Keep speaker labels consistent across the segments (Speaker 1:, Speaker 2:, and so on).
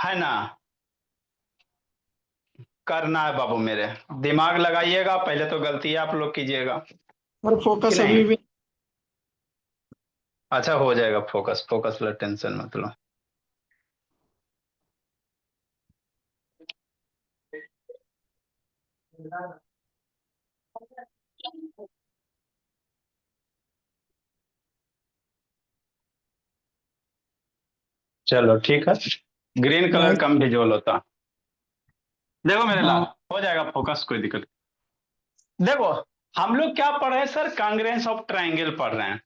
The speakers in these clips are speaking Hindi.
Speaker 1: है ना। करना है बाबू मेरे, दिमाग लगाइएगा, पहले तो गलती आप लोग कीजिएगा
Speaker 2: और
Speaker 1: कि
Speaker 2: फोकस अभी
Speaker 1: नहीं।
Speaker 2: भी।
Speaker 1: अच्छा हो जाएगा, फोकस फोकस लो, टेंशन मत लो। चलो ठीक है, ग्रीन कलर
Speaker 2: लाइट।
Speaker 1: कम विजुअल होता। देखो मेरे लाल,
Speaker 2: हाँ।
Speaker 1: हो जाएगा फोकस, कोई दिक्कत। देखो, हम लोग क्या पढ़ रहे हैं सर, कांग्रेंस ऑफ ट्रायंगल पढ़ रहे हैं,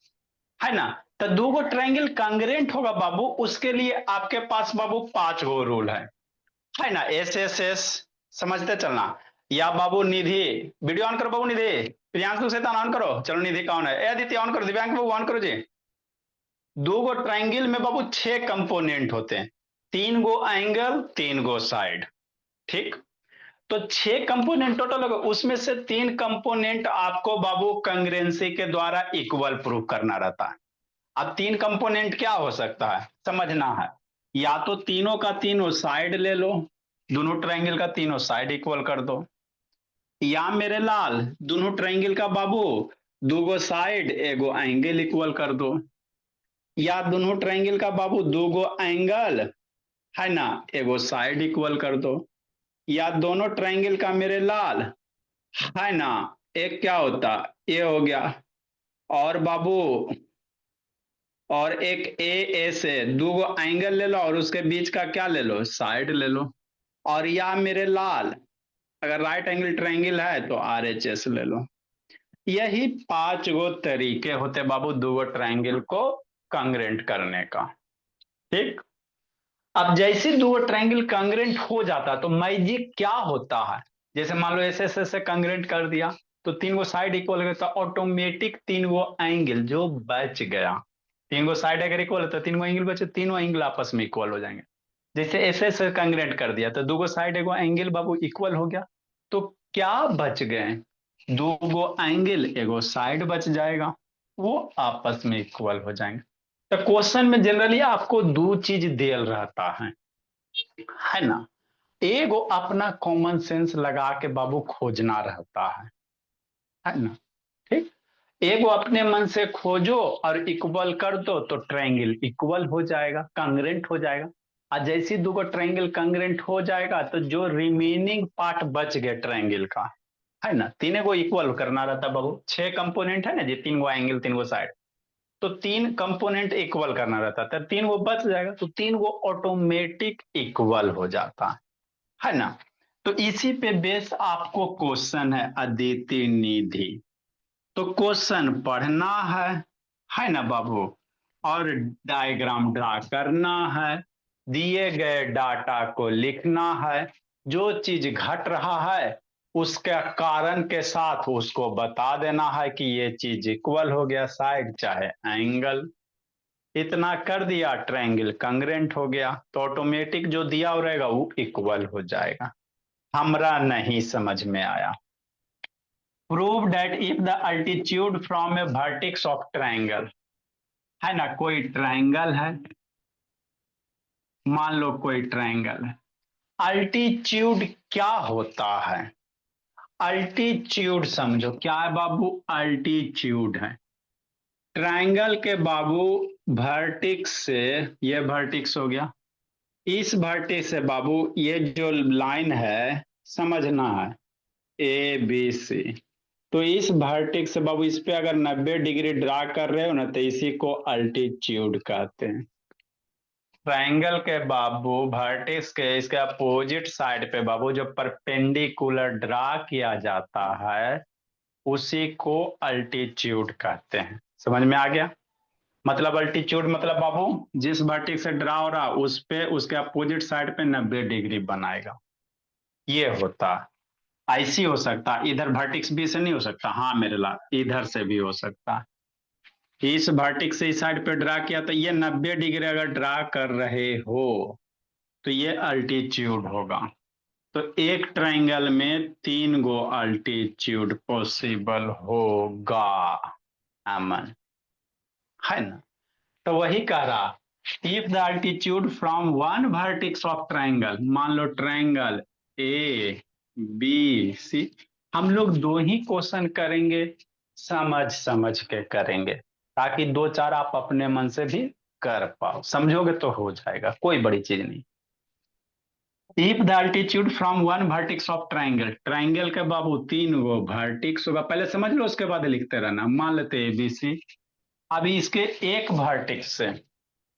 Speaker 1: है ना। तो दो गो ट्रायंगल कांग्रेंट होगा बाबू, उसके लिए आपके पास बाबू पांच गो रूल है ना। एस एस एस, समझते चलना। या बाबू निधि, वीडियो ऑन करो बाबू निधि। प्रियांशु से ऑन करो, चलो निधि कौन है, ए आदित्य ऑन करो, दिव्यांग बाबू ऑन करो जी। दो गो ट्रायंगल में बाबू छह कंपोनेंट होते हैं, तीन गो एंगल तीन गो साइड, ठीक। तो छह कंपोनेंट टोटल होगा, उसमें से तीन कंपोनेंट आपको बाबू कंग्रेंसी के द्वारा इक्वल प्रूव करना रहता है। अब तीन कंपोनेंट क्या हो सकता है समझना है। या तो तीनों का तीनों साइड ले लो, दोनों ट्रायंगल का तीनों साइड इक्वल कर दो। या मेरे लाल, दोनों ट्रायंगल का बाबू दो गो साइड एगो एंगल इक्वल कर दो। या दोनों ट्रायंगल का बाबू दो गो एंगल, है ना, एगो साइड इक्वल कर दो। या दोनों ट्रायंगल का मेरे लाल, है ना, एक क्या होता, ये हो गया। और बाबू, और एक ए ए से दो गो एंगल ले लो और उसके बीच का क्या ले लो, साइड ले लो। और या मेरे लाल, अगर राइट एंगल ट्रायंगल है तो आर एच एस ले लो। यही पांच गो तरीके होते बाबू दो गो ट्रायंगल को कांग्रेंट करने का, ठीक। अब जैसे दो ट्रायंगल कांग्रेंट हो जाता तो मैजिक क्या होता है। जैसे मान लो एस एस एस से कांग्रेंट कर दिया, तो तीन गो साइड इक्वल हो गया, तो ऑटोमेटिक तीन गो एंगल जो बच गया, तीन गो साइड अगर इक्वल है तो तीन गो एंगल बचे, तीनों एंगल आपस में इक्वल हो जाएंगे। जैसे एस एस से कांग्रेंट कर दिया तो दो गो साइड एगो एंगल बाबू इक्वल हो गया, तो क्या बच गए, दो गो एंगल एगो साइड बच जाएगा, वो आपस में इक्वल हो जाएंगे। तो क्वेश्चन में जनरली आपको दो चीज दिल रहता है ना। एगो अपना कॉमन सेंस लगा के बाबू खोजना रहता है ना, ठीक। एगो अपने मन से खोजो और इक्वल कर दो तो ट्रायंगल इक्वल हो जाएगा, कांग्रेंट हो जाएगा। और जैसी दो ट्रायंगल कांग्रेंट हो जाएगा तो जो रिमेनिंग पार्ट बच गया ट्रायंगल का, है ना, तीन को इक्वल करना रहता बाबू, छह कंपोनेंट है ना जी, तीन गो एंगल तीन गो साइड, तो तीन कंपोनेंट इक्वल करना रहता है, तो तीन वो बच जाएगा, तो तीन वो ऑटोमेटिक इक्वल हो जाता है ना। तो इसी पे बेस आपको क्वेश्चन है अदिति निधि। तो क्वेश्चन पढ़ना है ना बाबू, और डायग्राम ड्रा करना है, दिए गए डाटा को लिखना है, जो चीज घट रहा है उसके कारण के साथ उसको बता देना है कि ये चीज इक्वल हो गया, साइड चाहे एंगल। इतना कर दिया, ट्रायंगल कांग्रेंट हो गया, तो ऑटोमेटिक जो दिया हो रहेगा वो इक्वल हो जाएगा। हमरा नहीं समझ में आया। Prove that if the altitude from A vertex of triangle, है ना, कोई ट्रायंगल है, मान लो कोई ट्रायंगल है, अल्टीट्यूड क्या होता है। अल्टीट्यूड समझो क्या है बाबू, अल्टीट्यूड है ट्रायंगल के बाबू वर्टेक्स से, ये वर्टेक्स हो गया, इस वर्टेक्स से बाबू ये जो लाइन है समझना है, ए बी सी। तो इस वर्टेक्स से बाबू इस पे अगर 90 डिग्री ड्रा कर रहे हो ना तो इसी को अल्टीट्यूड कहते हैं। ट्रायंगल के बाबू वर्टेक्स के इसके अपोजिट साइड पे बाबू जो परपेंडिकुलर ड्रा किया जाता है उसी को अल्टीट्यूड कहते हैं। समझ में आ गया, मतलब अल्टीट्यूड मतलब बाबू जिस वर्टेक्स से ड्रा हो रहा उस पे उसके अपोजिट साइड पे 90 डिग्री बनाएगा, ये होता है। ऐसी हो सकता है, इधर वर्टेक्स बी से नहीं हो सकता, हाँ मेरे लाल इधर से भी हो सकता है। इस वर्टेक्स से इस साइड पे ड्रा किया तो ये 90 डिग्री अगर ड्रा कर रहे हो तो ये अल्टीट्यूड होगा। तो एक ट्रायंगल में तीन गो अल्टीट्यूड पॉसिबल होगा, अमन, है ना। तो वही कह रहा if the altitude from one vertex of triangle, मान लो ट्राइंगल ए बी सी, हम लोग दो ही क्वेश्चन करेंगे, समझ समझ के करेंगे, ताकि दो चार आप अपने मन से भी कर पाओ, समझोगे तो हो जाएगा, कोई बड़ी चीज नहीं। If the altitude from one vertex of triangle, triangle के बाबू तीन गो वर्टेक्स होगा, पहले समझ लो उसके बाद लिखते रहना। मान लेते एबीसी, अभी इसके एक वर्टेक्स से,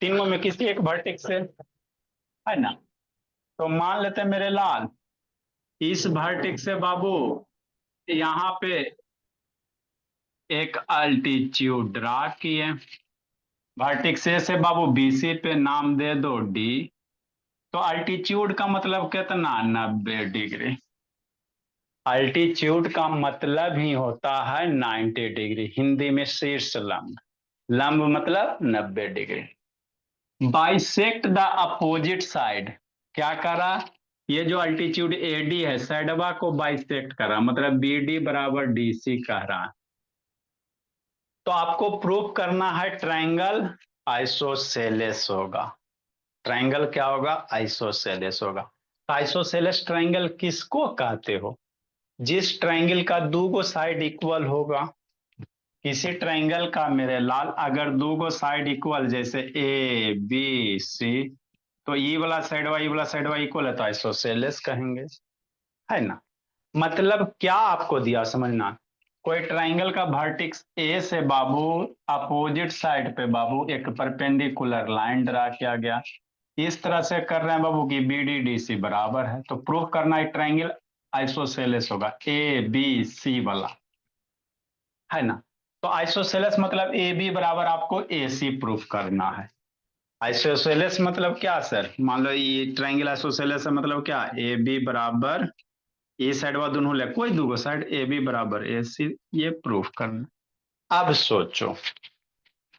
Speaker 1: तीनों में किसी एक वर्टेक्स से, है ना, तो मान लेते हैं मेरे लाल, इस वर्टेक्स से बाबू यहाँ पे एक अल्टीट्यूड ड्रा किए, वर्टेक्स ए से बाबू बीसी पे नाम दे दो डी, तो अल्टीट्यूड का मतलब कितना, 90 डिग्री। अल्टीट्यूड का मतलब ही होता है 90 डिग्री, हिंदी में शीर्ष लंब, लंब मतलब 90 degree. Bisect the opposite side, क्या करा, ये जो अल्टीट्यूड एडी है साइडवा को बाइसेक्ट करा, मतलब बीडी बराबर डीसी कह रहा है। तो आपको प्रूफ करना है ट्रायंगल आइसोसेलेस होगा। ट्रायंगल क्या होगा, आइसोसेलेस होगा। तो आइसोसेलेस ट्रायंगल किसको कहते हो, जिस ट्रायंगल का दो गो साइड इक्वल होगा। किसी ट्रायंगल का मेरे लाल अगर दो गो साइड इक्वल, जैसे ए बी सी, तो ई वाला साइड वाई वाला साइड वाई इक्वल है तो आइसोसेलेस कहेंगे, है ना। मतलब क्या आपको दिया समझना, कोई ट्रायंगल का वर्टेक्स ए से बाबू अपोजिट साइड पे बाबू एक परपेंडिकुलर लाइन ड्रा किया गया, इस तरह से कर रहे हैं बाबू की बी डी डी सी बराबर है, तो प्रूफ करना है ट्रायंगल आइसोसेलेस होगा, ए बी सी वाला, है ना। तो आइसोसेलेस मतलब ए बी बराबर आपको ए सी प्रूफ करना है। आइसोसेलेस मतलब क्या सर, मान लो ये ट्रायंगल आइसोसेलेस है, मतलब क्या, ए बी बराबर, ए साइड वा दोनों ले, कोई दो साइड ए बी बराबर ए सी, ये प्रूफ करना। अब सोचो,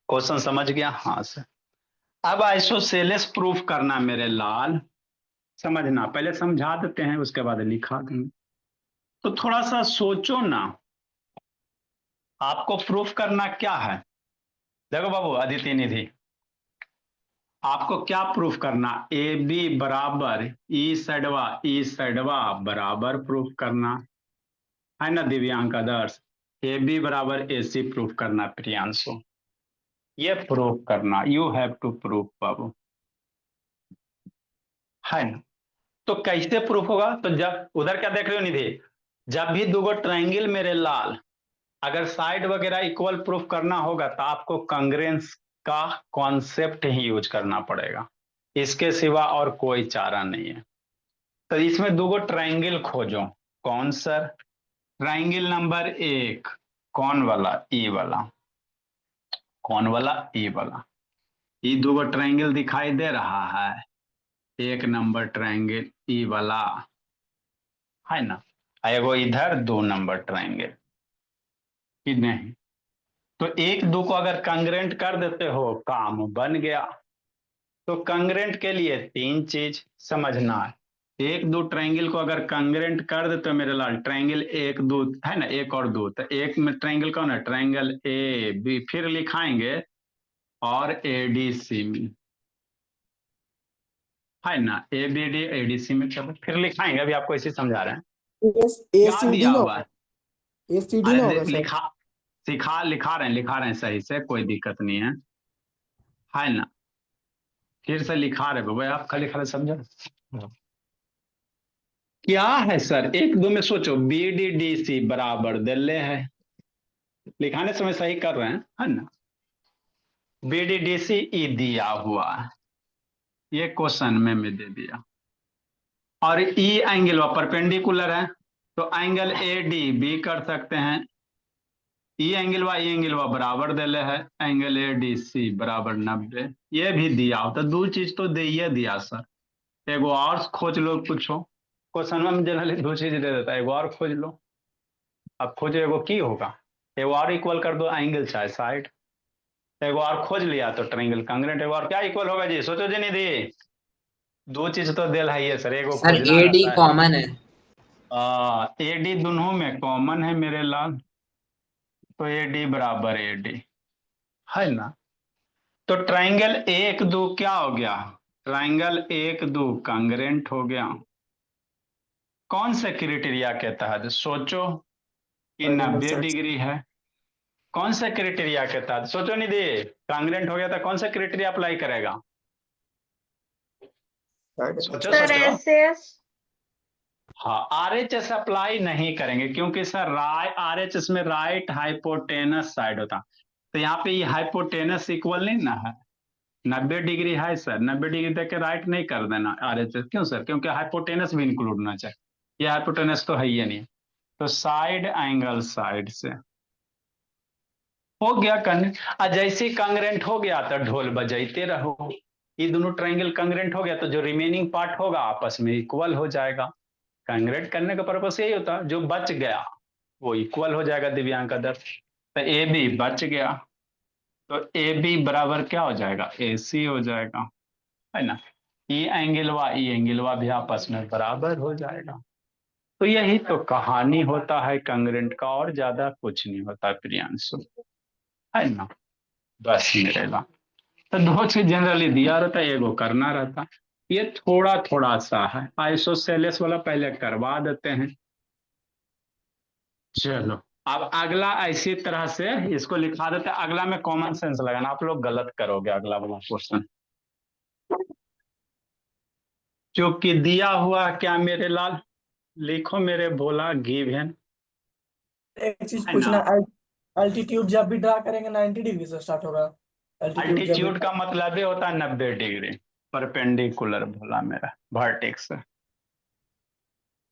Speaker 1: क्वेश्चन समझ गया, हाँ सर। अब आइसोसेलेस प्रूफ करना मेरे लाल, समझना, पहले समझा देते हैं उसके बाद लिखा देंगे। तो थोड़ा सा सोचो ना, आपको प्रूफ करना क्या है। देखो बाबू अदिति निधि, आपको क्या प्रूफ करना, ए बी बराबर ई साइडवा बराबर प्रूफ करना, है ना दिव्यांक आदर्श। ए बी बराबर ए सी प्रूफ करना प्रियांशु, ये प्रूफ करना, यू हैव टू प्रूफ बाबू, है ना। तो कैसे प्रूफ होगा, तो जब उधर क्या देख रहे हो निधि, जब भी दो ट्रायंगल मेरे लाल अगर साइड वगैरह इक्वल प्रूफ करना होगा तो आपको कंग्रेंस का कॉन्सेप्ट ही यूज करना पड़ेगा, इसके सिवा और कोई चारा नहीं है। तो इसमें दो ट्रायंगल खोजो, कौन सर, ट्रायंगल नंबर एक, कौन वाला, ई वाला, कौन वाला, ई वाला, ये दो ट्रायंगल दिखाई दे रहा है, एक नंबर ट्रायंगल ई वाला, है ना, एगो इधर दो नंबर ट्रायंगल, कि नहीं। तो एक दो को अगर कंग्रेंट कर देते हो काम बन गया। तो कंग्रेंट के लिए तीन चीज समझना है, एक दो ट्रायंगल को अगर कंग्रेंट कर देते हो मेरे लाल, ट्रायंगल एक दो है ना, एक और दो, तो एक में ट्रायंगल कौन है, ट्रायंगल ए बी, फिर लिखाएंगे और एडीसी में, है ना, ए बी डी एडीसी में, चलो फिर लिखाएंगे, अभी आपको इसे समझा रहे हैं। क्या
Speaker 2: एसीडी
Speaker 1: दिया
Speaker 2: ना
Speaker 1: हुआ है,
Speaker 2: होगा, एसीडी ना
Speaker 1: अरे
Speaker 2: होगा सर।
Speaker 1: लिखा, लिखा रहे हैं सही से, कोई दिक्कत नहीं है ना। फिर से लिखा रहे बाबा, आप खाली खाली समझो क्या है सर, एक दो में सोचो, बी डी डी सी बराबर दिले है, लिखाने समय सही कर रहे हैं, है ना। बी डी डी सी ई दिया हुआ है, ये क्वेश्चन में दे दिया, और ई एंगल परपेंडिकुलर है, तो एंगल ए डी बी कर सकते हैं, ई एंगल व बराबर दिले है, एंगल ए डी सी बराबर 90, ये भी दिया हो, तो दो चीज तो दे ही दिया सर। एगो और खोज लो, पूछो क्वेश्चन में जनरली दो चीज दे देता है, एगो और खोज लो। अब खोजो एगो की होगा, एगो और इक्वल कर दो एंगल चाहे साइड, एगो और खोज लिया तो ट्रायंगल कांग्रेंट, एगो और क्या इक्वल होगा जी, सोचो जी निधि, दो चीज तो दिल है ये सर, एगो
Speaker 3: सर
Speaker 1: खोजना
Speaker 3: एडी
Speaker 1: रहता
Speaker 3: कॉमन है।
Speaker 1: है। ए डी दोनों में कॉमन है मेरे लाल, तो ए डी बराबर ए डी, है ना। तो ट्राइंगल एक दो क्या हो गया? ट्राइंगल एक दो कांग्रेंट हो गया। कौन से क्राइटेरिया के तहत? सोचो कि 90 डिग्री है। कौन से क्राइटेरिया के तहत? सोचो निधि। कांग्रेंट हो गया तो कौन सा क्राइटेरिया अप्लाई करेगा? सोचो
Speaker 2: सर
Speaker 1: सोचो।
Speaker 2: एसएस।
Speaker 1: हाँ, आरएचएस अप्लाई नहीं करेंगे क्योंकि सर आरएचएस में राइट हाइपोटेनस साइड होता। तो यहाँ पे ये हाइपोटेनस इक्वल नहीं ना है। 90 डिग्री है सर, 90 डिग्री देख के राइट नहीं कर देना आरएचएस। क्यों सर? क्योंकि हाइपोटेनस भी इंक्लूड होना चाहिए। ये हाइपोटेनस तो है ही नहीं। तो साइड एंगल साइड से हो गया जैसे ही कांग्रेंट हो गया तो ढोल बजाइते रहो। ये दोनों ट्रायंगल कांग्रेंट हो गया तो जो रिमेनिंग पार्ट होगा आपस में इक्वल हो जाएगा। कांग्रेंट करने का पर्पस यही होता है, जो बच गया वो इक्वल हो जाएगा दिव्यांग का 10। तो ए बी बच गया, तो ए बी बराबर क्या हो जाएगा? ए सी हो जाएगा, है ना। ई एंगलवा भी आपस में बराबर हो जाएगा। तो यही तो कहानी होता है कांग्रेंट का, और ज्यादा कुछ नहीं होता प्रियांशु, है ना। बस मिलेगा। तो दो चीज जनरली दिया रहता है, एगो करना रहता। ये थोड़ा थोड़ा सा है, आइसोसेलेस वाला पहले करवा देते हैं। चलो, अब अगला इसी तरह से इसको लिखा देते हैं। अगला में कॉमन सेंस लगाना, आप लोग गलत करोगे अगला वाला क्वेश्चन। जो कि दिया हुआ क्या मेरे लाल? लिखो मेरे भोला, गिवन,
Speaker 3: एक चीज
Speaker 1: है ना।
Speaker 3: पूछना, अल्टीट्यूड जब भी ड्रा करेंगे 90 डिग्री से स्टार्ट होगा। अल्टीट्यूड जब भी
Speaker 1: अल्टीट्यूड का मतलब ही होता है 90 डिग्री परपेंडिकुलर, भोला मेरा, वर्टेक्स।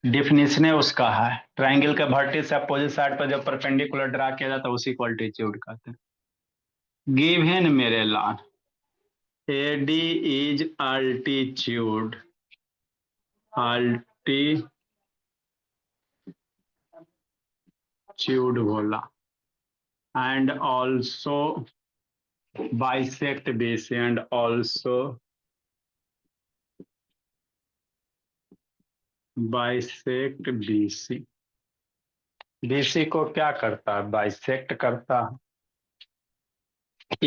Speaker 1: डिफिनेशन उसका है, ट्राइंगल के वर्टेक्स से अपोजिट साइड पर जब परपेंडिकुलर ड्रा किया जाता है उसी को अल्टीट्यूड कहते हैं। गिवन मेरे लाल, AD is altitude, altitude बोला, and also bisect BC, and also bisect BC। BC को क्या करता है? बाइसेक्ट करता है।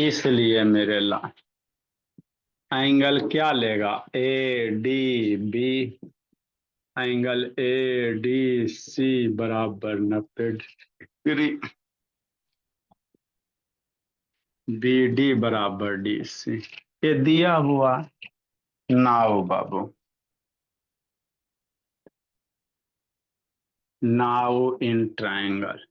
Speaker 1: इसलिए मेरे ला एंगल क्या लेगा? ADB, एंगल ADC बराबर 90 डिग्री, BD बराबर DC। ये दिया हुआ now Babu, now in triangle.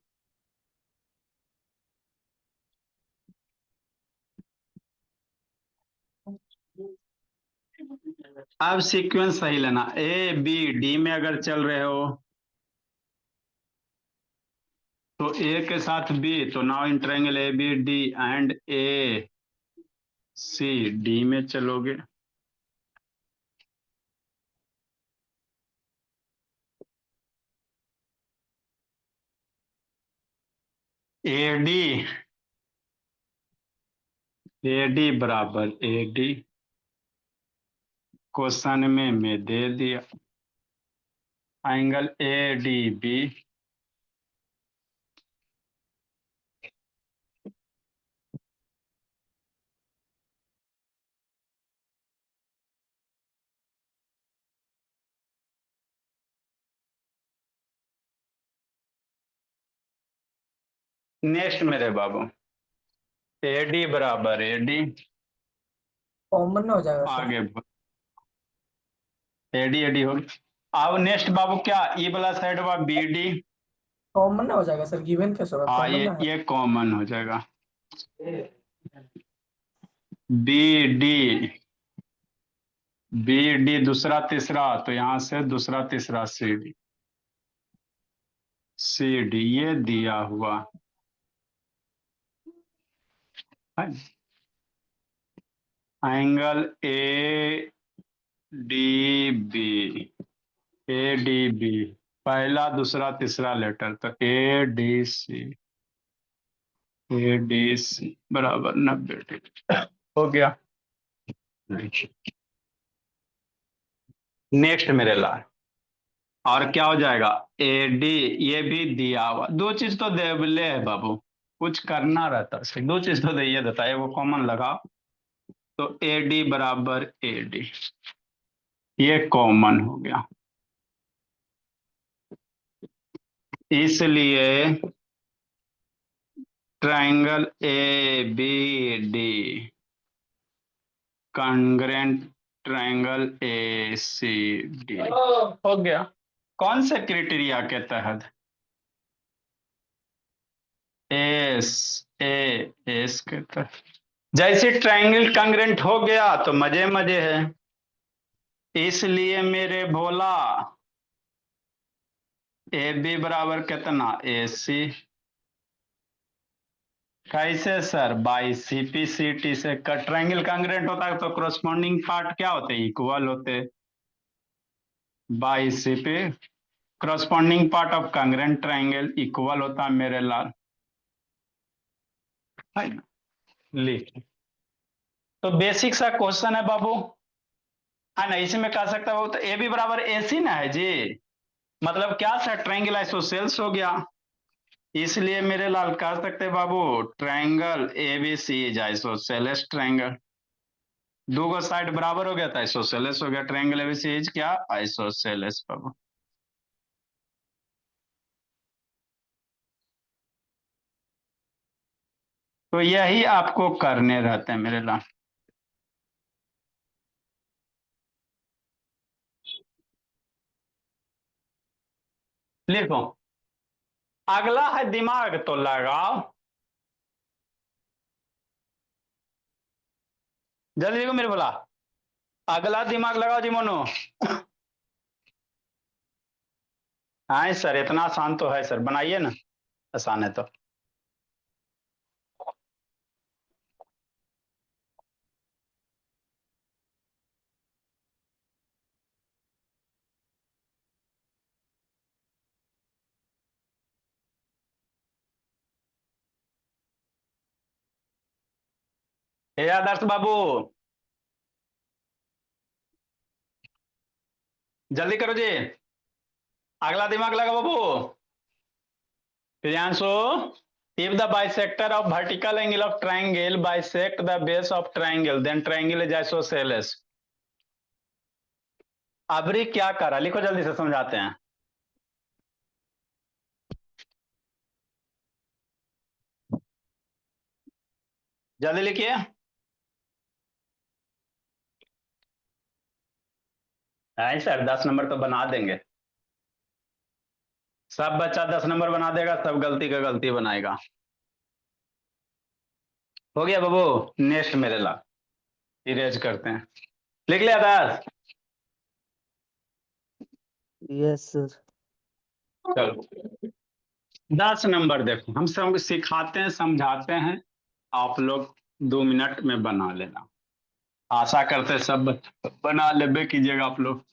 Speaker 1: अब सीक्वेंस सही लेना। ABD में अगर चल रहे हो तो ए के साथ बी, तो now in triangle ABD and ACD में चलोगे। AD बराबर AD, क्वेश्चन में दे दिया। एंगल ADB नेक्स्ट मेरे बाबू, AD बराबर AD,
Speaker 3: कॉमन ना हो जाएगा सर।
Speaker 1: आगे AD हो गया। अब नेक्स्ट बाबू क्या? ई वाला साइड हुआ BD।
Speaker 3: कॉमन ना हो जाएगा सर, गिवन कैसे होगा,
Speaker 1: हाँ,
Speaker 3: कॉमन ना है।
Speaker 1: ये कॉमन हो जाएगा। BD, BD दूसरा तीसरा, तो यहां से दूसरा तीसरा CD ये दिया हुआ है। एंगल ADB पहला दूसरा तीसरा लेटर, तो ADC बराबर 90 डिग्री हो गया। नेक्स्ट मेरे लाल, और क्या हो जाएगा? AD ये भी दिया हुआ। दो चीज तो देवले है बाबू, कुछ करना रहता है, दो चीज तो दे ये देता है, वो कॉमन लगा। तो AD बराबर AD, ये कॉमन हो गया। इसलिए triangle ABD congruent triangle ACD हो गया। कौन से क्राइटेरिया के तहत? एस के तहत। जैसे ट्राइंगल कॉन्ग्रेंट हो गया तो मजे मजे है। इसलिए मेरे भोला AB बराबर कितना AC। कैसे सर? बाई CP/CT से ट्राइंगल कॉन्ग्रेंट होता है तो corresponding पार्ट क्या होते हैं? इक्वल होते। By CP corresponding part of congruent triangle equal होता है मेरे लाल, है ना? लिख। तो बेसिक सा क्वेश्चन है बाबू, है ना? इसमें कह सकता हो तो AB बराबर AC ना है जी। मतलब क्या सर? ट्राइंगल आइसोसेल्स हो गया। इसलिए मेरे लाल कह सकते हैं बाबू triangle ABC is isosceles triangle. दो गो साइड बराबर हो गया था, आइसोसेलेस हो गया। ट्राइंगल ABC इज क्या? आइसोसेलेस बाबू। तो यही आपको करने रहते हैं मेरे लाल। लिखो, अगला है दिमाग तो लगाओ। जल्दी लिखो मेरे बोला, अगला दिमाग लगाओ जी मोनो। हाँ सर, इतना आसान तो है सर, बनाइए ना, आसान है तो। हे आदर्श बाबू, जल्दी करो जी, अगला दिमाग लगा बाबू। Priyanshu, if the bisector of vertical angle of triangle bisect the base of triangle then triangle is isosceles। अबरी क्या करा? लिखो जल्दी से, समझाते हैं। जल्दी लिखिए। है सर, 10 नंबर तो बना देंगे। सब बच्चा 10 नंबर बना देगा, सब गलती का गलती बनाएगा। हो गया बाबू, नेक्स्ट मेरे ला, इरेज करते हैं। लिख लिया आदर्श?
Speaker 2: Yes sir.
Speaker 1: चलो 10 नंबर देखो, हम सब सिखाते हैं, समझाते हैं, आप लोग 2 मिनट में बना लेना। आशा करते हैं सब बना लेबे कीजिएगा आप लोग।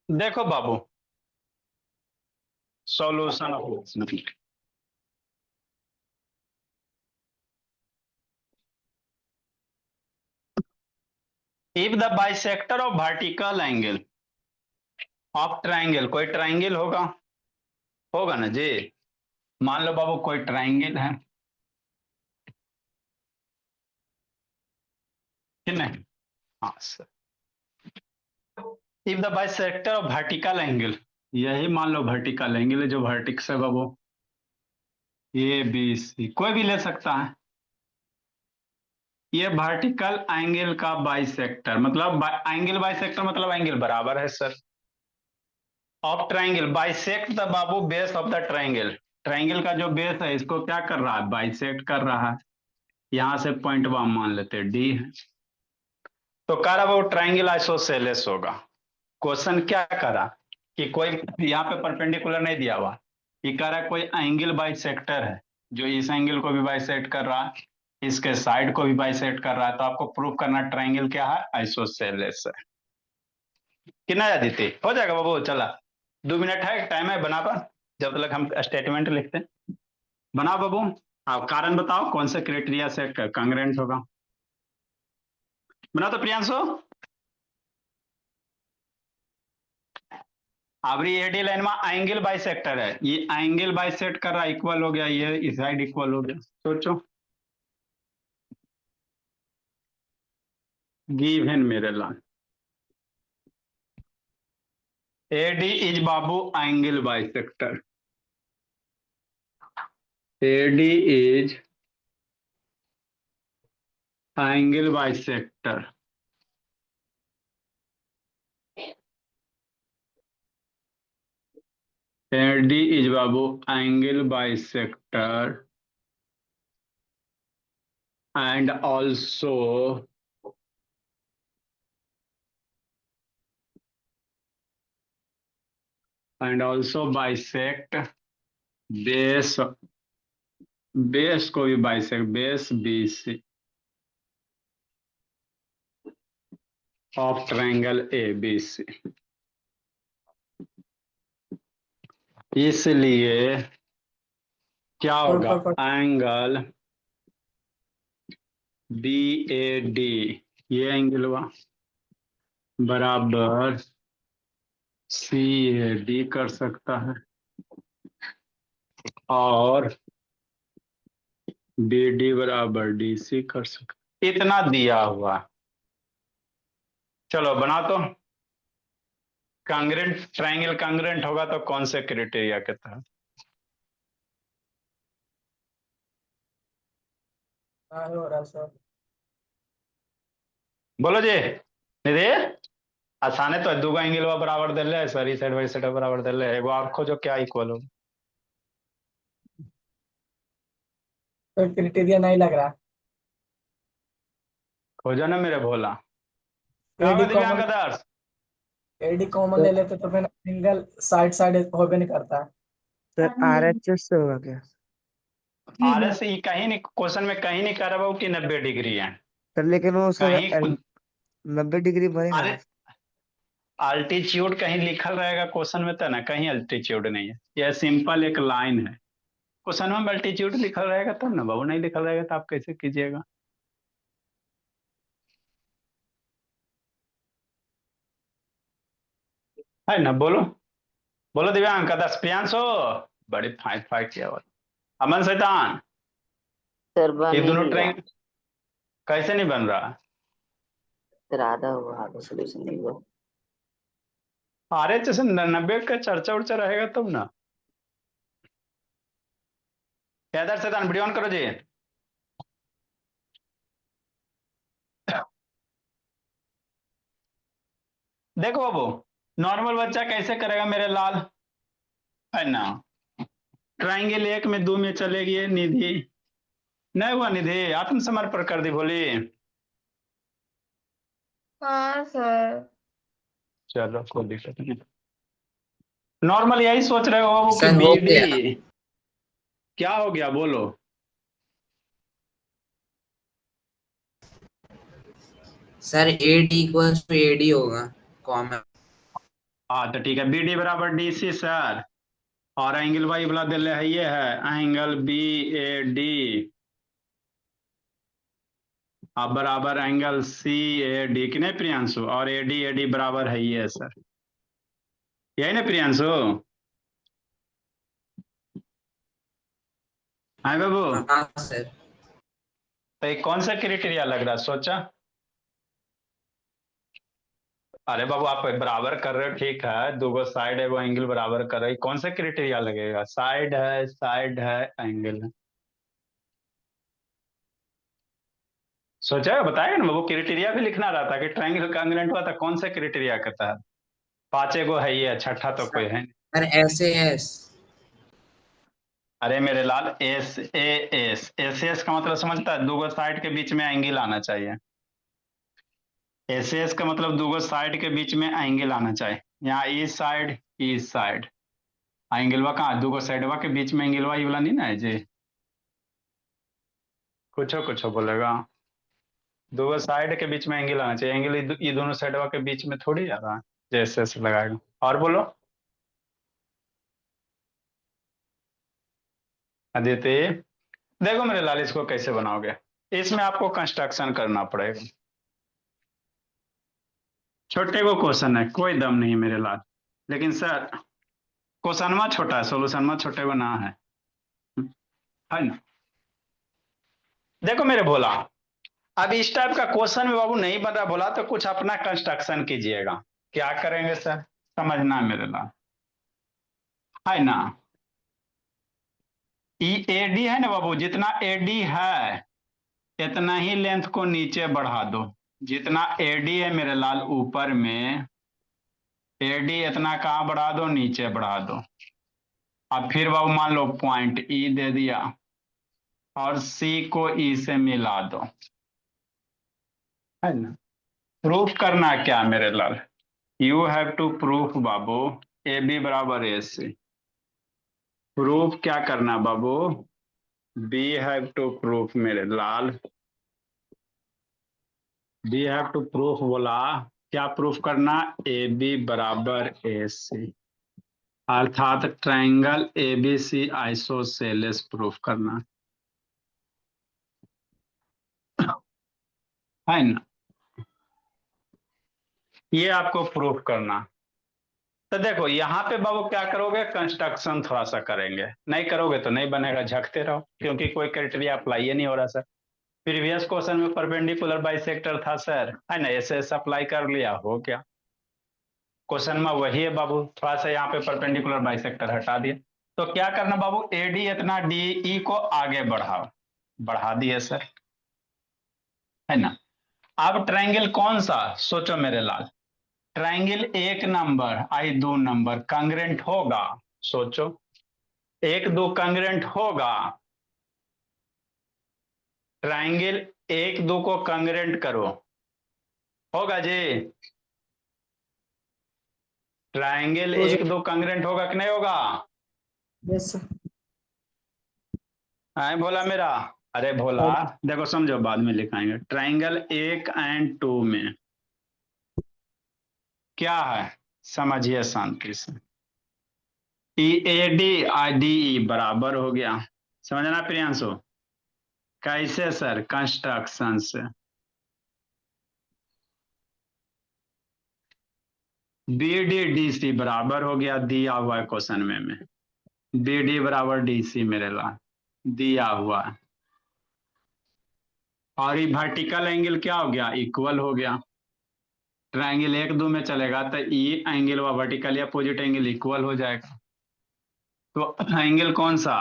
Speaker 1: देखो बाबू, solution of if the bisector of vertical angle of triangle, कोई ट्राइंगल होगा, होगा ना जी। मान लो बाबू कोई ट्राइंगल है कि नहीं? हाँ sir. If the bisector of vertical angle, यही मान लो वर्टिकल एंगल है, जो वर्टिक्स है बाबू ABC, कोई भी ले सकता है। ये वर्टिकल एंगल का बाइसेक्टर मतलब एंगल बाइसेक्टर मतलब एंगल बराबर है sir. Of triangle bisect the Babu base of the triangle, triangle का जो बेस है इसको क्या कर रहा है? बाइसेक्ट कर रहा है। यहां से पॉइंट वन मान लेते हैं D है। तो कह रहा वो ट्राइंगल आइसोसेलेस होगा। क्वेश्चन क्या करा कि कोई यहाँ पे परपेंडिकुलर नहीं दिया हुआ, ये कह रहा है कोई एंगल बाइसेक्टर है जो इस एंगल को भी बाइसेक्ट कर रहा है, इसके साइड को भी बाइसेक्ट कर रहा है, तो आपको प्रूव करना ट्राइंगल क्या है? आइसोसेलेस है। कितना आदित्य हो जाएगा बाबू? चला 2 मिनट है, टाइम है, बना पर जब तक हम स्टेटमेंट लिखते हैं। बनाओ बाबू, आप कारण बताओ कौन से क्राइटेरिया से कांग्रेंट होगा। बना तो प्रियांशु। आवरी एडी लाइन में एंगल बाइसेक्टर है, ये एंगल बाइसेक्ट कर रहा इक्वल हो गया, ये इस साइड इक्वल हो गया। सोचो गिवन मेरे लाल एडी इज बाबू angle bisector, AD is angle bisector, AD is बाबू angle bisector and also bisect base, base को भी bisect, base BC of triangle ABC। इसलिए क्या होगा, एंगल BAD, ये एंगल हुआ बराबर CAD कर सकता है, और BD बराबर DC कर सकता, इतना दिया हुआ। चलो बना तो, कांग्रेंट ट्रायंगल कांग्रेंट होगा तो कौन से क्राइटेरिया के तहत?
Speaker 3: हो रहा सर।
Speaker 1: बोलो जी निधि, आसाने तो है, दूगा एंगल बराबर दे ले सर, इस साइड वाई साइड बराबर दे ले, एगो आप खोजो क्या इक्वल हो।
Speaker 3: तो क्राइटेरिया नहीं लग रहा।
Speaker 1: खोजो ना मेरे भोला, क्या होगा
Speaker 3: एडी
Speaker 1: दिव्यांग
Speaker 3: कॉमन,
Speaker 1: आदर्श?
Speaker 3: एडी कॉमन ले लेते तो फिर एंगल साइड साइड हो भी नहीं करता।
Speaker 2: सर RHS से होगा क्या?
Speaker 1: RS कहीं नहीं, क्वेश्चन में कहीं नहीं कह रहा बाबू कि 90 डिग्री है,
Speaker 2: सर लेकिन वो सर
Speaker 1: कहीं
Speaker 2: 90 डिग्री बनेगा
Speaker 1: अरे
Speaker 2: ना?
Speaker 1: अल्टीट्यूड कहीं लिखल रहेगा क्वेश्चन में तो ना, कहीं अल्टीट्यूड नहीं है, यह सिंपल एक लाइन है। क्वेश्चन में अल्टीट्यूड लिखल रहेगा तब ना बाबू, नहीं लिखल रहेगा तो आप कैसे कीजिएगा? है ना, बोलो बोलो दिव्यांग आदर्श प्रियांशु, बड़ी फाइट फाइट किया हुआ। अमन शैतान,
Speaker 4: सर बन
Speaker 1: ये
Speaker 4: नहीं
Speaker 1: दोनों
Speaker 4: रहा।
Speaker 1: ट्रायंगल कैसे नहीं बन रहा?
Speaker 4: सर आधा हुआ, आधा सोल्यूशन नहीं हुआ।
Speaker 1: अरे जैसे 90 का चर्चा उर्चा रहेगा तब ना। इधर शैतान वीडियो ऑन करो जी। देखो बाबू, नॉर्मल बच्चा कैसे करेगा मेरे लाल, है ना? ट्रायंगल 1 में 2 में चलेगी निधि, नहीं हुआ निधि, आत्मसमर्पण कर दी भोली।
Speaker 5: हाँ सर।
Speaker 1: चलो कोई दिक्कत नहीं, नॉर्मल यही सोच रहे हो बाबू कि
Speaker 4: सर हो गया।
Speaker 1: BD क्या हो गया बोलो?
Speaker 4: Sir AD equals to AD होगा कॉमन।
Speaker 1: हाँ तो ठीक है, BD बराबर DC सर, और एंगल वाई वाला दे है, ये है एंगल BAD अब बराबर एंगल CAD कि नहीं प्रियांशु, और AD बराबर है ये सर, यही ना प्रियांशु? हाँ बाबू,
Speaker 4: हाँ सर।
Speaker 1: तो ये कौन सा क्राइटेरिया लग रहा है सोचा? अरे बाबू आप बराबर कर रहे हो ठीक है, दो साइड है वो एंगल बराबर कर रहे हो, कौन सा क्राइटेरिया लगेगा? साइड है एंगल है, सोचा है बताएगा ना बाबू, क्राइटेरिया भी लिखना रहता है कि ट्रायंगल कांग्रेंट हुआ था कौन सा क्राइटेरिया कहता है? 5 गो है, ये छठा तो कोई है नहीं।
Speaker 4: Sir SAS।
Speaker 1: अरे मेरे लाल एस का मतलब समझता है, दो साइड के बीच में एंगल आना चाहिए, एस का मतलब दो साइड के बीच में एंगल आना चाहिए, यहाँ इस साइड एंगलवा कहाँ, दो साइडवा के बीच में एंगलवा ये वाला नहीं ना है जी, कुछ बोलेगा, दो साइड के बीच में एंगल आना चाहिए, एंगल ये दोनों साइडवा के बीच में थोड़ी आ रहा है, जैसे ऐसे लगाएगा। और बोलो अदिति, देखो मेरे लाल इसको कैसे बनाओगे, इसमें आपको कंस्ट्रक्शन करना पड़ेगा, छोटे को क्वेश्चन है, कोई दम नहीं मेरे लाल, लेकिन सर क्वेश्चनमा छोटा है, सोल्यूशनमा छोटे बना है ना। देखो मेरे भोला, अब इस टाइप का क्वेश्चन में बाबू नहीं बन रहा भोला, तो कुछ अपना कंस्ट्रक्शन कीजिएगा। क्या करेंगे सर, समझना मेरे लाल, है ना। एडी है ना बाबू, जितना एडी है इतना ही लेंथ को नीचे बढ़ा दो। जितना एडी है मेरे लाल ऊपर में, एडी इतना कहाँ बढ़ा दो, नीचे बढ़ा दो। अब फिर बाबू मान लो पॉइंट ई दे दिया और सी को ई से मिला दो, है ना। प्रूफ करना क्या मेरे लाल, यू हैव टू प्रूफ बाबू ए बी बराबर ए सी। प्रूफ क्या करना बाबू, बी हैव टू प्रूफ मेरे लाल, बी हैव टू प्रूफ बोला, क्या प्रूफ करना, ए बी बराबर ए सी, अर्थात triangle A B C isosceles proof करना, है ना। ये आपको प्रूफ करना। तो देखो यहाँ पे बाबू क्या करोगे, कंस्ट्रक्शन थोड़ा सा करेंगे, नहीं करोगे तो नहीं बनेगा, झकते रहो, क्योंकि कोई क्राइटेरिया अप्लाई ही नहीं हो रहा सर। प्रीवियस क्वेश्चन में परपेंडिकुलर बाइसेक्टर था सर, है ना, ऐसे अप्लाई कर लिया, हो गया। क्वेश्चन में वही है बाबू, थोड़ा सा यहाँ पे परपेंडिकुलर बाइसेक्टर हटा दिया। तो क्या करना बाबू, एडी इतना डी ई को आगे बढ़ाओ, बढ़ा दिए सर, है ना। अब ट्रायंगल कौन सा, सोचो मेरे लाल, ट्रायंगल एक नंबर आई दो नंबर कांग्रेंट होगा, सोचो, एक दो कांग्रेंट होगा। ट्रायंगल एक दो को कांग्रेंट करो, होगा जी। ट्रायंगल
Speaker 3: तो
Speaker 1: एक दो कांग्रेंट होगा कि नहीं होगा,
Speaker 3: यस सर।
Speaker 1: है भोला मेरा। अरे भोला देखो समझो, बाद में लिखाएंगे। ट्रायंगल एक एंड टू में क्या है, समझिए शांति से। ई A D I D E बराबर हो गया, समझना प्रियांशु। कैसे सर, कंस्ट्रक्शन से। बी डी डी सी बराबर हो गया, दिया हुआ है क्वेश्चन में बी डी बराबर डी सी मेरे ला दिया हुआ है। और ये वर्टिकल एंगल क्या हो गया, इक्वल हो गया। ट्रायंगल एक दो में चलेगा तो ई एंगल व वर्टिकल या अपोजिट एंगल इक्वल हो जाएगा। तो एंगल कौन सा,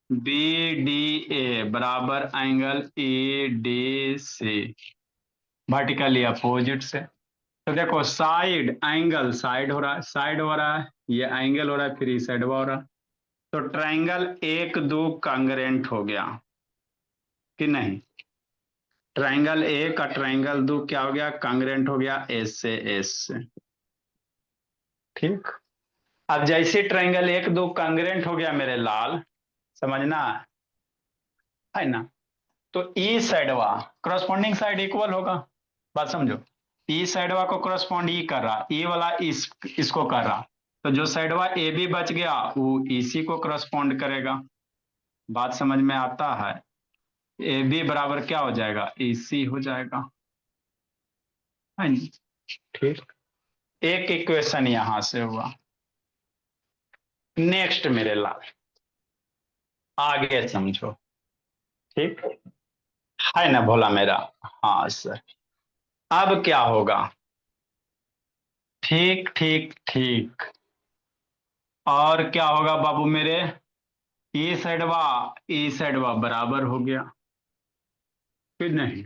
Speaker 1: बी डी ए बराबर angle E D C, vertical या अपोजिट से। तो देखो साइड एंगल, साइड हो रहा है, साइड हो रहा है, ये एंगल हो रहा है, फिर इस साइड हो रहा है। तो ट्रायंगल एक दो कांग्रेंट हो गया कि नहीं, ट्रायंगल एक और ट्रायंगल दो क्या हो गया, कांग्रेंट हो गया एस से। ठीक, अब जैसे ट्रायंगल एक दो कांग्रेंट हो गया मेरे लाल, समझना है ना। तो ई साइडवा करस्पॉन्डिंग साइड इक्वल होगा, बात समझो। ई साइडवा को करस्पॉन्ड ई कर रहा, ई वाला इसको कर रहा, तो जो साइडवा ए बी बच गया वो इसी को करस्पॉन्ड करेगा। बात समझ में आता है, ए बी बराबर क्या हो जाएगा, इसी हो जाएगा, है ना? ठीक, एक इक्वेशन यहां से हुआ। नेक्स्ट मेरे लाल, आगे समझो, ठीक है ना भोला मेरा। हाँ सर, अब क्या होगा, ठीक ठीक ठीक, और क्या होगा बाबू मेरे, ई साइडवा बराबर हो गया फिर नहीं।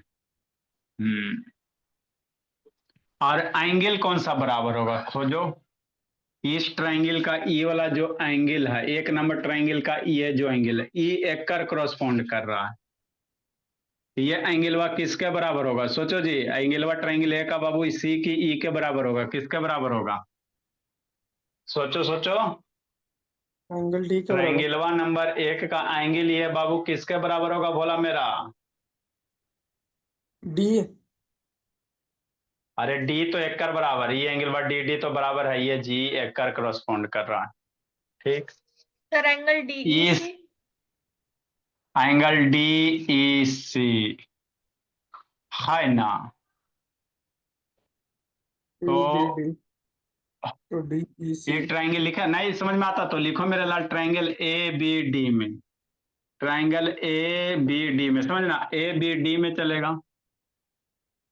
Speaker 1: और एंगल कौन सा बराबर होगा, खोजो। इस ट्रायंगल का ई वाला जो एंगल है, एक नंबर ट्रायंगल का ये जो एंगल है, ई एक कर क्रॉसपॉन्ड कर रहा है, ये एंगलवा किसके बराबर होगा, सोचो जी। एंगलवा ट्रायंगल ए का बाबू सी की ई के बराबर होगा, किसके बराबर होगा, सोचो सोचो।
Speaker 3: एंगल डी के बराबर।
Speaker 1: ट्रायंगलवा नंबर एक का एंगल ये बाबू किसके बराबर होगा भोला मेरा,
Speaker 3: डी।
Speaker 1: अरे डी तो एक कर बराबर, ये एंगल बार डी डी तो बराबर है, ये जी एक कर करस्पॉन्ड कर रहा है। ठीक,
Speaker 5: सर एंगल डी
Speaker 1: इस
Speaker 5: सी।
Speaker 1: एंगल डी ई सी है ना।
Speaker 3: डी
Speaker 1: तो
Speaker 3: डी। तो डी ई सी
Speaker 1: एक ट्राइंगल लिखा नहीं समझ में आता तो लिखो मेरे लाल, ट्राइंगल ए बी डी में, ट्राइंगल ए बी डी में, समझना ए बी डी में चलेगा।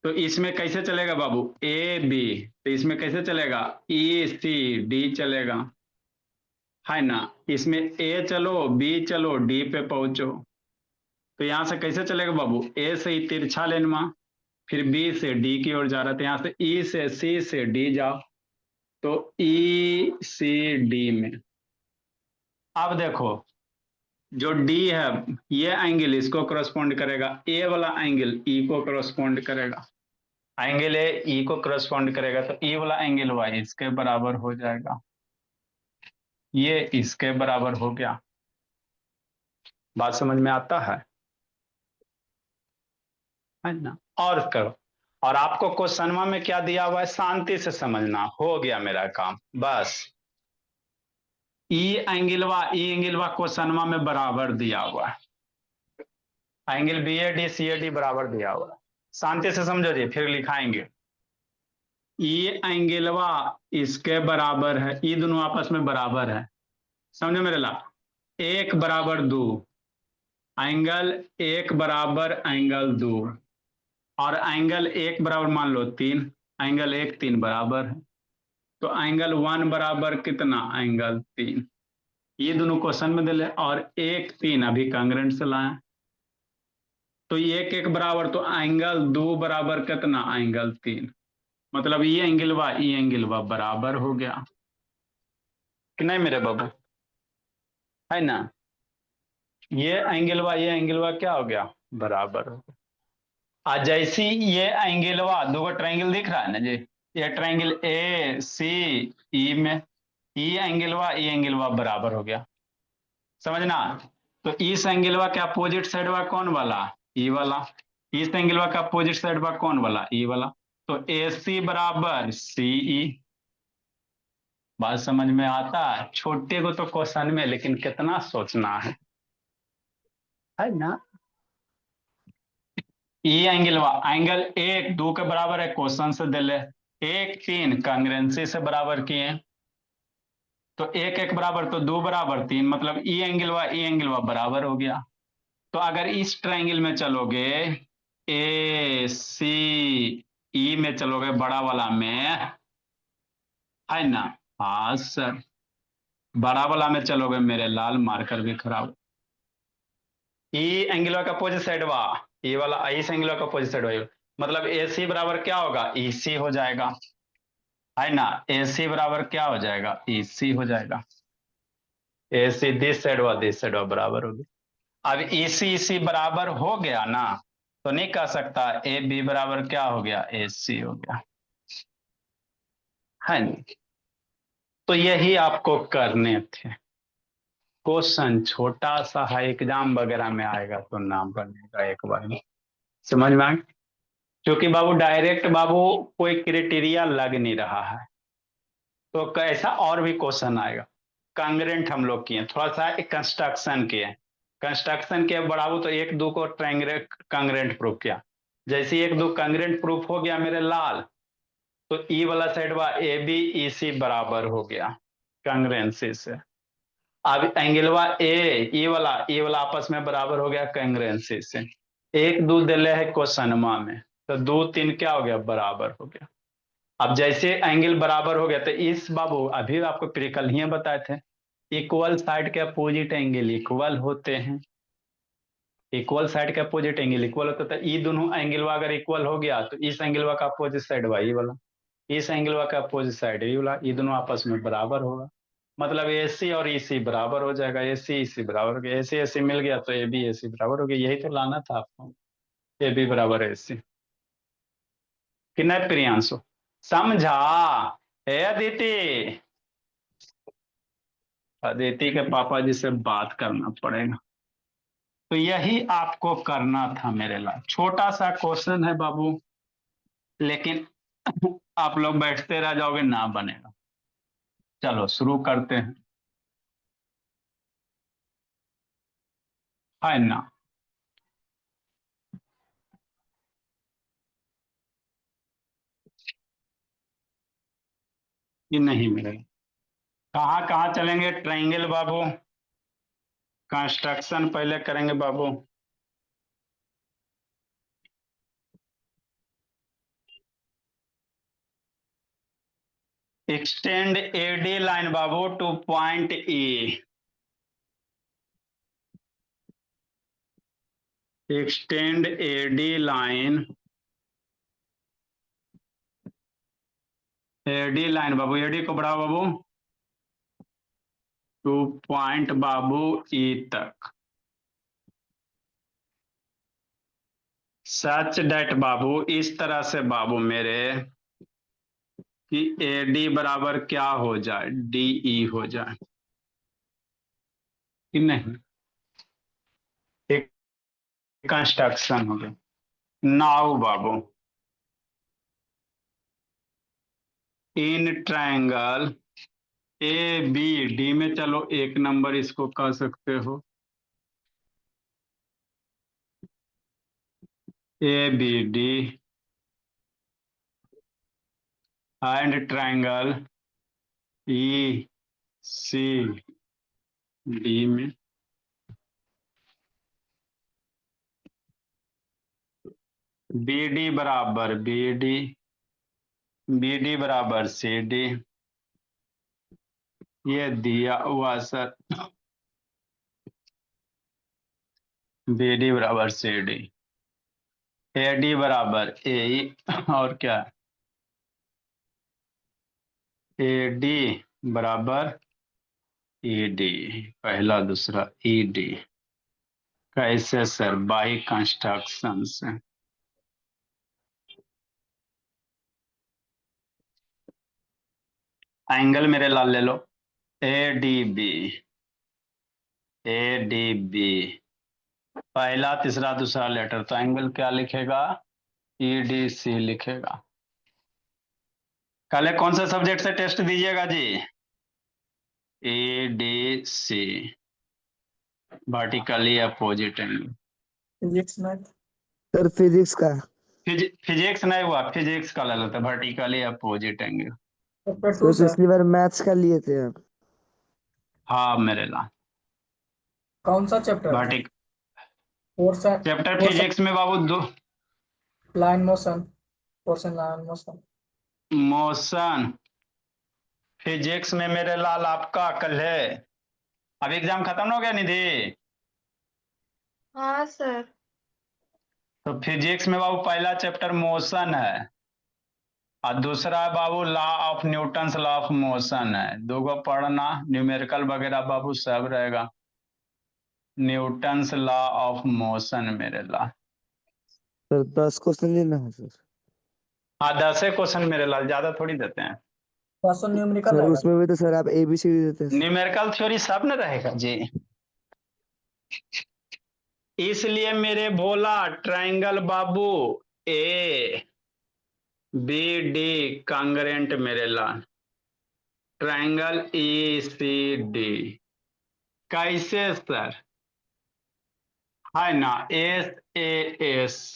Speaker 1: तो इसमें कैसे चलेगा बाबू, ए बी, तो इसमें कैसे चलेगा, ई सी डी चलेगा, है ना। इसमें ए चलो बी चलो डी पे पहुंचो, तो यहां से कैसे चलेगा बाबू, ए से ही तिरछा लेनमा, फिर बी से डी की ओर जा रहा था, यहां से ई से सी से डी जाओ, तो ई सी डी में। अब देखो जो डी है ये एंगल इसको करस्पॉन्ड करेगा, ए वाला एंगल ई को करस्पॉन्ड करेगा, एंगल ए ई को करस्पॉन्ड करेगा, तो ई वाला एंगल वाई इसके बराबर हो जाएगा, ये इसके बराबर हो गया। बात समझ में आता है ना। और करो, और आपको क्वेश्चनवा में क्या दिया हुआ है, शांति से समझना, हो गया मेरा काम बस। ई एंगलवा क्वेश्चनवा में बराबर दिया हुआ है, angle B A D C A D बराबर दिया हुआ है, शांति से समझो जी फिर लिखाएंगे। ई एंगलवा इसके बराबर है, ई दोनों आपस में बराबर है, समझो मेरे ला, एक बराबर दो, एंगल एक बराबर एंगल दो, और एंगल एक बराबर मान लो तीन, एंगल एक तीन बराबर है, तो एंगल वन बराबर कितना, एंगल तीन, ये दोनों क्वेश्चन में दिले, और एक तीन अभी कांग्रेंट से लाए, तो एक एक बराबर, तो एंगल दो बराबर कितना, एंगल तीन, मतलब ये एंगलवा बराबर हो गया कि नहीं मेरे बाबू, है ना। ये एंगलवा क्या हो गया, बराबर हो गया। आज जैसी ये एंगलवा, दो ट्रायंगल दिख रहा है ना जी, ये ट्रायंगल ए सी ई में, ई एंगलवा बराबर हो गया, समझना। तो इस एंगलवा के अपोजिट साइड वा कौन वाला, ई वाला, इस एंगलवा का अपोजिट साइड वा कौन वाला, ई वाला, तो ए सी बराबर सी ई। बात समझ में आता है, छोटे को तो क्वेश्चन में, लेकिन कितना सोचना है ना। ई एंगलवा, एंगल एक दो के बराबर है, क्वेश्चन से दिले, एक तीन कांग्रेंसी से बराबर किए, तो एक एक बराबर तो दो बराबर तीन, मतलब ई एंगलवा बराबर हो गया। तो अगर इस ट्रायंगल में चलोगे, ए सी ई में चलोगे, बड़ा वाला में, है ना, हाँ सर, बड़ा वाला में चलोगे मेरे लाल, मार्कर भी खराब, ई एंगलवा का अपोजिट साइड वा, ये वाला इस एंगलवा का अपोजिट साइड वा, मतलब ए सी बराबर क्या होगा, ई सी हो जाएगा, है ना, ए सी बराबर क्या हो जाएगा, ई सी हो जाएगा, ए सी दिस साइड वा बराबर होगी। अब ई सी बराबर हो गया ना, तो नहीं कह सकता ए बी बराबर क्या हो गया, ए सी हो गया, है नहीं। तो यही आपको करने थे, क्वेश्चन छोटा सा है, एग्जाम वगैरह में आएगा तो नाम बनेगा एक बार में, समझ में आ गया? क्योंकि बाबू डायरेक्ट बाबू कोई क्राइटेरिया लग नहीं रहा है, तो कैसा और भी क्वेश्चन आएगा। कांग्रेंट हम लोग किए, थोड़ा सा कंस्ट्रक्शन किए, कंस्ट्रक्शन के बढ़ाओ तो एक दो को कांग्रेंट प्रूफ किया, जैसे एक दो कांग्रेंट प्रूफ हो गया मेरे लाल, तो ई वाला साइड वा ए बी ई सी बराबर हो गया कांग्रेंसी से। अब एंगलवा ए वाला आपस में बराबर हो गया कांग्रेंसी से, एक दो दिले है क्वेश्चनमा में, तो दो तीन क्या हो गया, बराबर हो गया। अब जैसे एंगल बराबर हो गया, तो इस बाबू अभी आपको प्रिकल ही बताए थे, इक्वल साइड के अपोजिट एंगल इक्वल होते हैं, इक्वल साइड के अपोजिट एंगल इक्वल होता था, ये दोनों एंगलवा अगर इक्वल हो गया, तो इस एंगलवा का अपोजिट साइड वाई वाला, इस एंगलवा का अपोजिट साइड ये वाला, ये दोनों आपस में बराबर होगा, मतलब ए सी और ई सी बराबर हो जाएगा, ए सी ई सी बराबर हो गया, ए सी मिल गया तो ए सी बराबर हो गया, यही तो लाना था आपको, ए बी बराबर ए सी। कि नहीं प्रियांशु, समझा, हे अदिति, अदिति के पापा जी से बात करना पड़ेगा। तो यही आपको करना था मेरे लाल, छोटा सा क्वेश्चन है बाबू, लेकिन आप लोग बैठते रह जाओगे ना बनेगा। चलो शुरू करते हैं, है ना। ये नहीं मिलेगा। कहाँ कहाँ चलेंगे ट्रायंगल बाबू? कंस्ट्रक्शन पहले करेंगे बाबू। एक्सटेंड एडी लाइन बाबू to point E. Extend AD line, AD line बाबू, एडी को बढ़ाओ बाबू टू पॉइंट बाबू ई तक। सच डेट बाबू, इस तरह से बाबू मेरे कि एडी बराबर क्या हो जाए, डीई हो जाए कि नहीं। एक कंस्ट्रक्शन हो गया। नाउ बाबू in triangle A B D में, चलो एक नंबर इसको कह सकते हो, A B D and triangle E C D में बी डी बराबर बी डी बराबर सी डी, ये दिया हुआ सर, बी डी बराबर सी डी, ए डी बराबर ए, और क्या ए डी बराबर ई डी, पहला दूसरा ई डी। कैसे सर? बाई कंस्ट्रक्शन से। एंगल मेरे लाल ले लो, A D B, A D B पहला तीसरा दूसरा लेटर, तो एंगल क्या लिखेगा? ई डी सी लिखेगा। कल कौन से सब्जेक्ट से टेस्ट दीजिएगा जी? A D C, vertically opposite angle.
Speaker 3: Physics math.
Speaker 2: Sir physics का।
Speaker 1: फिजिक्स नहीं हुआ, फिजिक्स का ले लेते, वर्टिकली अपोजिट एंगल।
Speaker 3: चैप्टर
Speaker 2: तो
Speaker 3: 2 सर।
Speaker 2: पिछली बार मैथ्स का लिए थे आप।
Speaker 1: हाँ मेरे ला
Speaker 3: कौन सा चैप्टर?
Speaker 1: वर्टिक
Speaker 3: फोर्स
Speaker 1: चैप्टर फिजिक्स में बाबू दो,
Speaker 3: line motion, force and line motion.
Speaker 1: Motion physics में मेरे लाल आपका कल है। अब एग्जाम खत्म हो गया निधि?
Speaker 5: हाँ सर।
Speaker 1: तो फिजिक्स में बाबू पहला चैप्टर मोशन है, और दूसरा बाबू law of Newton's law of motion है। दो को पढ़ना, न्यूमेरिकल वगैरह बाबू सब रहेगा। न्यूटन्स लॉ ऑफ मोशन मेरे ला।
Speaker 2: सर 10 क्वेश्चन लेना है सर।
Speaker 1: हाँ 10 क्वेश्चन मेरे लाल, ज्यादा थोड़ी देते हैं।
Speaker 3: क्वेश्चन न्यूमेरिकल
Speaker 2: सर
Speaker 3: रहेगा।
Speaker 2: उसमें भी तो सर आप एबीसीडी देते हैं।
Speaker 1: न्यूमेरिकल थ्योरी सब न रहेगा जी। इसलिए मेरे भोला ट्रायंगल बाबू ए बी डी कांग्रेंट मेरे लाल, ट्रायंगल ई सी डी कैसे सर? है ना, एस ए एस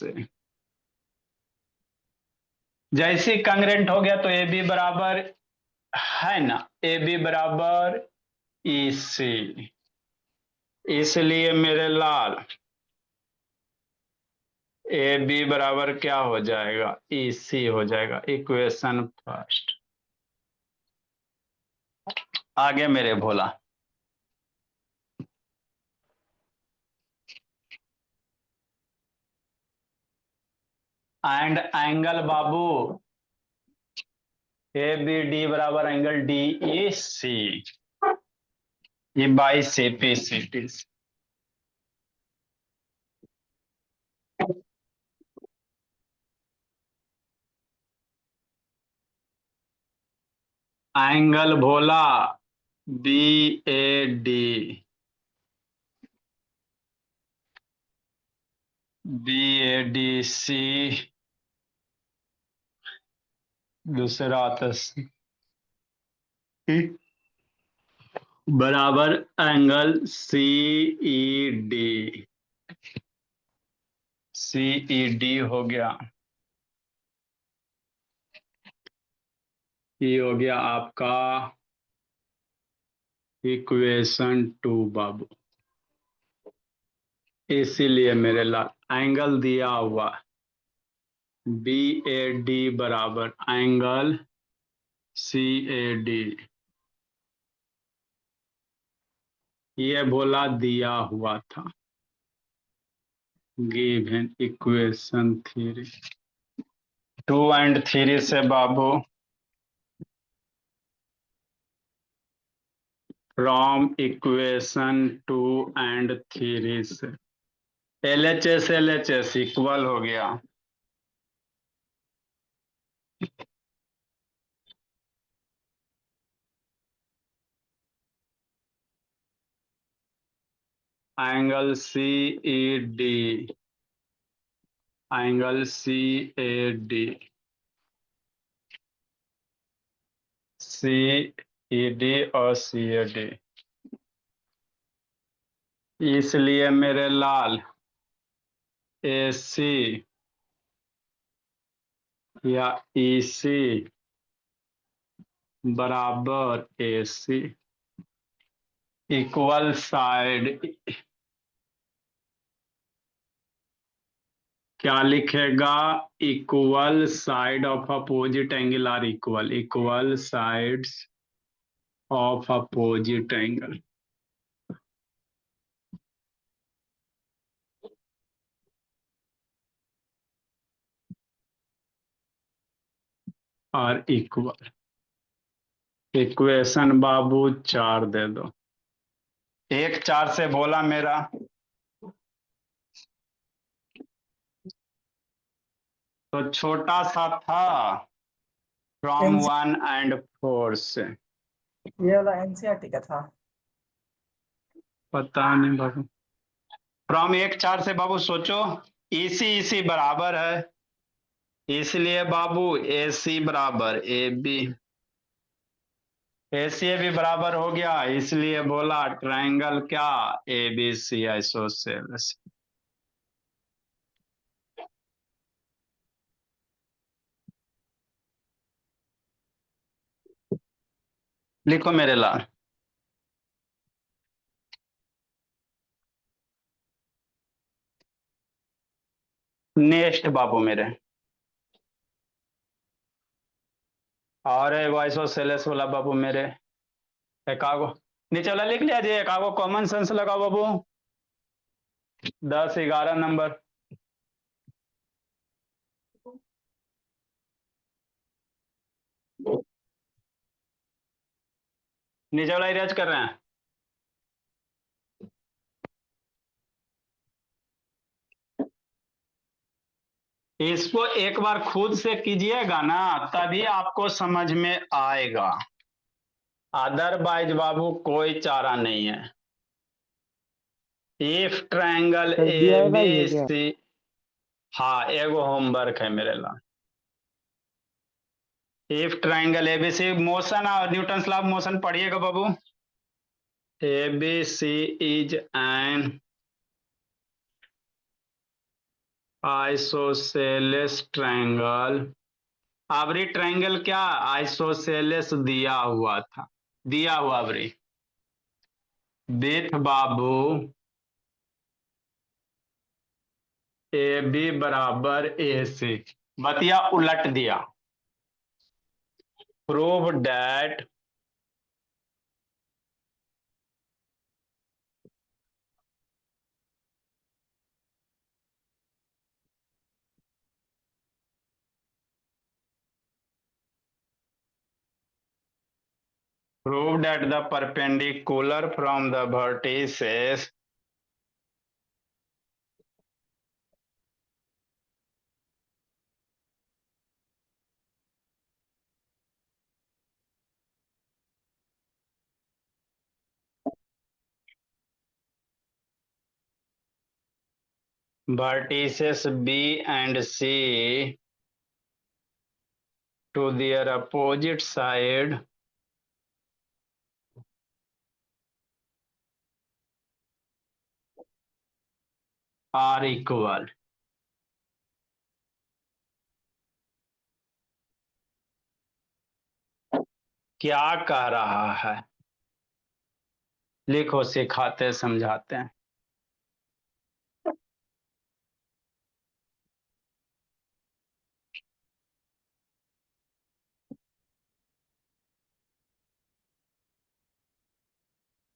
Speaker 1: जैसे कांग्रेंट हो गया तो ए बी बराबर, है ना, ए बी बराबर ई सी, इसलिए मेरे लाल ए बी बराबर क्या हो जाएगा? ई सी हो जाएगा। Equation first. आगे मेरे भोला एंड एंगल बाबू ए बी डी बराबर एंगल डी ई सी, ये by C P C T. Angle भोला B A D, B A D C, दूसरा आता बराबर angle C E D, C E D हो गया। ये हो गया आपका इक्वेशन 2 बाबू। इसीलिए मेरे लाल एंगल दिया हुआ बी ए डी बराबर एंगल सी ए डी, ये बोला दिया हुआ था गिवन इक्वेशन 3 2 एंड 3 से बाबू, फ्रॉम इक्वेशन 2 एंड 3 से LHS इक्वल हो गया angle C E D, angle C A D, C E D और सी ए डी। इसलिए मेरे लाल ए सी या ई सी बराबर ए सी, इक्वल साइड क्या लिखेगा, equal side of opposite angle are equal, equal sides of opposite angle are equal. Equation बाबू 4 दे दो, 1 4 से बोला मेरा, तो छोटा सा था फ्रॉम 1 एंड 4 से,
Speaker 3: ये वाला एनसीईआरटी का था।
Speaker 1: पता नहीं बाबू। फ्रॉम 1 4 से बाबू सोचो, इसी बराबर है, इसलिए बाबू ए सी बराबर A B, A C A B बराबर हो गया, इसलिए बोला ट्रायंगल क्या, ए बी सी आइसोसेलेस। लिखो मेरे लाल, नेक्स्ट बाबू मेरे, और है आइसोसेलेस वाला बाबू मेरे, एकागो नीचे वाला लिख लिया जी, एकागो कॉमन सेंस लगाओ बाबू, 10 11 नंबर। नीचे वाला इरेज कर रहे हैं, इसको एक बार खुद से कीजिएगा ना तभी आपको समझ में आएगा, अदरवाइज बाबू कोई चारा नहीं है। इफ ट्रायंगल
Speaker 2: सर
Speaker 1: ए
Speaker 2: दिया वाला ही है
Speaker 1: बी
Speaker 2: क्या?
Speaker 1: सी, हाँ एगो होमवर्क है मेरे ला। If triangle A B C, motion और न्यूटन लॉ ऑफ मोशन पढ़िएगा बाबू। A B C is an isosceles triangle, आवरी ट्रायंगल क्या, आइसोसेलेस दिया हुआ था, दिया हुआ आवरी विथ बाबू ए बी बराबर ए सी, बतिया उलट दिया, prove that proved that the perpendicular from the vertices B and C to their opposite side are equal. क्या कह रहा है? लिखो, सिखाते समझाते हैं।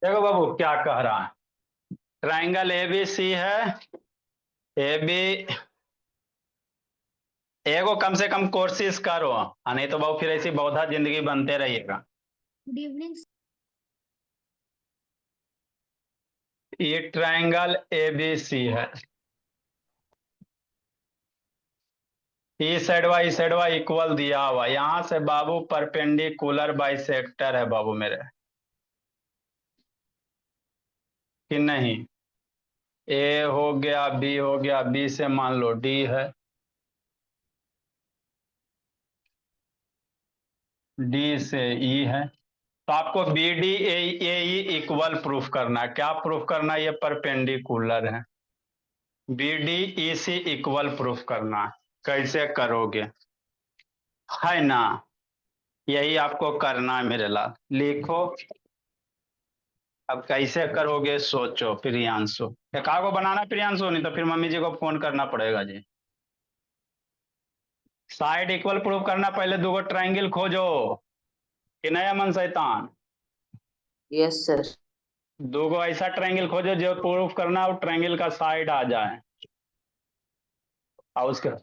Speaker 1: देखो बाबू क्या कह रहा है। ट्राइंगल एबीसी है। ए बी एगो कम से कम कोशिश करो, नहीं तो बाबू फिर ऐसी बौद्धा जिंदगी बनते रहिएगा।
Speaker 6: Good evening.
Speaker 1: ये ट्राइंगल एबीसी है। ई साइड वाई इक्वल दिया हुआ, यहां से बाबू परपेंडिकुलर बाइसेक्टर है बाबू मेरे, कि नहीं? ए हो गया, बी हो गया, बी से मान लो डी है, डी से ई है। तो आपको B D A E equal proof करना है। क्या प्रूफ करना है? ये परपेंडिकुलर है। B D E C equal proof करना है। कैसे करोगे? है ना, यही आपको करना है मेरे लाल। लिखो, अब कैसे करोगे सोचो प्रियांशु। एका को बनाना प्रियांशु, नहीं तो फिर मम्मी जी को फोन करना पड़ेगा जी। साइड इक्वल प्रूफ करना, पहले दो ट्राइंगल खोजो कि नया मन शैतान।
Speaker 7: Yes sir.
Speaker 1: दो ऐसा ट्राइंगल खोजो जो प्रूफ करना और ट्राइंगल का साइड आ जाए, और उसके